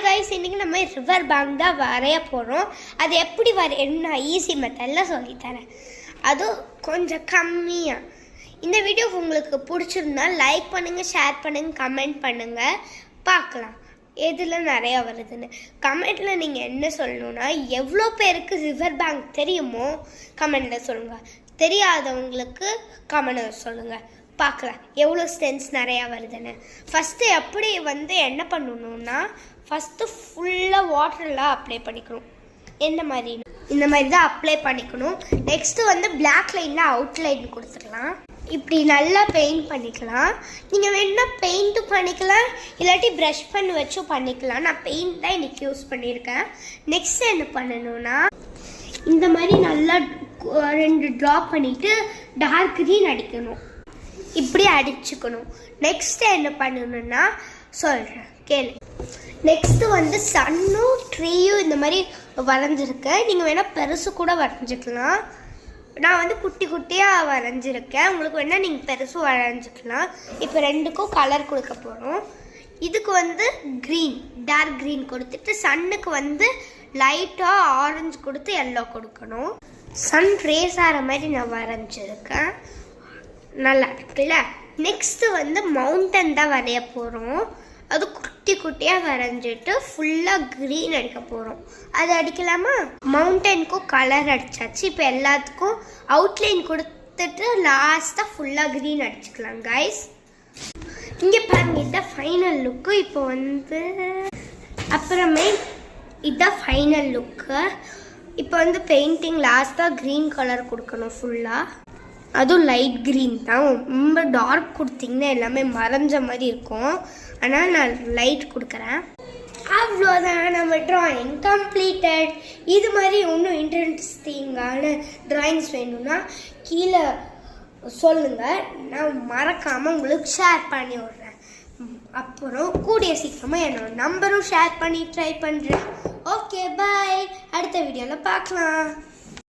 guys, இன்னைக்கு நம்ம river bank தான் வரைய போறோம். அது எப்படி வரையணும்னா ஈஸி மெத்தட்ல சொல்லி தரேன். அது கொஞ்சம் கம்மியா. இந்த வீடியோ உங்களுக்கு பிடிச்சிருந்தா லைக் பண்ணுங்க, ஷேர் பண்ணுங்க, கமெண்ட் பண்ணுங்க. பார்க்கலாம் எதுல நிறைய வருதுன்னு. கமெண்ட்ல நீங்க என்ன சொல்லணும்னா எவ்வளோ பேருக்கு ரிவர் பேங்க் தெரியுமோ கமெண்ட்ல சொல்லுங்க. தெரியாதவங்களுக்கு கமெண்ட்ல சொல்லுங்க. பார்க்கலாம் எவ்வளோ ஸ்டென்ஸ் நிறையா வருதுன்னு. ஃபஸ்ட்டு எப்படி என்ன பண்ணணும்னா ஃபஸ்ட்டு ஃபுல்லாக வாட்டரில் அப்ளை பண்ணிக்கணும். இந்த மாதிரி தான் அப்ளை பண்ணிக்கணும். நெக்ஸ்ட்டு பிளாக் லைனில் அவுட்லைன் கொடுத்துக்கலாம். இப்படி நல்லா பெயிண்ட் பண்ணிக்கலாம். நீங்கள் வேணுன்னா பெயிண்ட்டும் பண்ணிக்கலாம், இல்லாட்டி ப்ரஷ் பண்ணி வச்சும் பண்ணிக்கலாம். நான் பெயிண்ட் தான் இன்றைக்கி யூஸ் பண்ணியிருக்கேன். நெக்ஸ்ட்டு என்ன பண்ணணும்னா இந்த மாதிரி நல்லா 2 ட்ராப் பண்ணிவிட்டு டார்க் க்ரீன் அடிக்கணும். இப்படி அடிச்சுக்கணும். நெக்ஸ்ட்டு என்ன பண்ணணும்னா சொல்கிறேன் கேளு. நெக்ஸ்ட்டு சன்னும் ட்ரீயும் இந்த மாதிரி வரைஞ்சிருக்கேன். நீங்கள் வேணால் பெருசு கூட வரைஞ்சிக்கலாம். நான் குட்டி குட்டியாக வரைஞ்சிருக்கேன். உங்களுக்கு வேணால் நீங்கள் பெருசு வரைஞ்சிக்கலாம். இப்போ 2க்கும் கலர் கொடுக்க போகிறோம். இதுக்கு க்ரீன், டார்க் க்ரீன் கொடுத்துட்டு சன்னுக்கு லைட்டாக ஆரஞ்சு கொடுத்து எல்லோ கொடுக்கணும். சன் ரேஸ் ஆகிற மாதிரி நான் வரைஞ்சிருக்கேன். நல்லா இருக்குல்ல. நெக்ஸ்ட்டு மவுண்டன் தான் வரைய போகிறோம். அது குட்டி குட்டியாக வரைஞ்சிட்டு ஃபுல்லாக க்ரீன் அடிக்க போகிறோம். அது அடிக்கலாமா? மவுண்டனுக்கும் கலர் அடித்தாச்சு. இப்போ எல்லாத்துக்கும் அவுட்லைன் கொடுத்துட்டு லாஸ்ட்டாக ஃபுல்லாக க்ரீன் அடிச்சுக்கலாம் கைஸ். இங்கே பாருங்க, இதுதான் ஃபைனல் லுக்கு. இப்போ அப்புறமே இதுதான் ஃபைனல் லுக்கு. இப்போ பெயிண்டிங் லாஸ்ட்டாக க்ரீன் கலர் கொடுக்கணும் ஃபுல்லாக. அதுவும் லைட் க்ரீன் தான். ரொம்ப டார்க் கொடுத்தீங்கன்னா எல்லாமே மறைஞ்ச மாதிரி இருக்கும். ஆனால் நான் லைட் கொடுக்குறேன். அவ்வளோதான், நம்ம ட்ராயிங் கம்ப்ளீட்டட். இது மாதிரி இன்னும் இன்ட்ரெஸ்டிங்கான ட்ராயிங்ஸ் வேணும்னா கீழே சொல்லுங்கள். நான் மறக்காமல் உங்களுக்கு ஷேர் பண்ணி விட்றேன். அப்புறம் கூடிய சீக்கிரமாக என்னோட நம்பரும் ஷேர் பண்ணி ட்ரை பண்ணுறேன். ஓகே பாய், அடுத்த வீடியோவில் பார்க்கலாம்.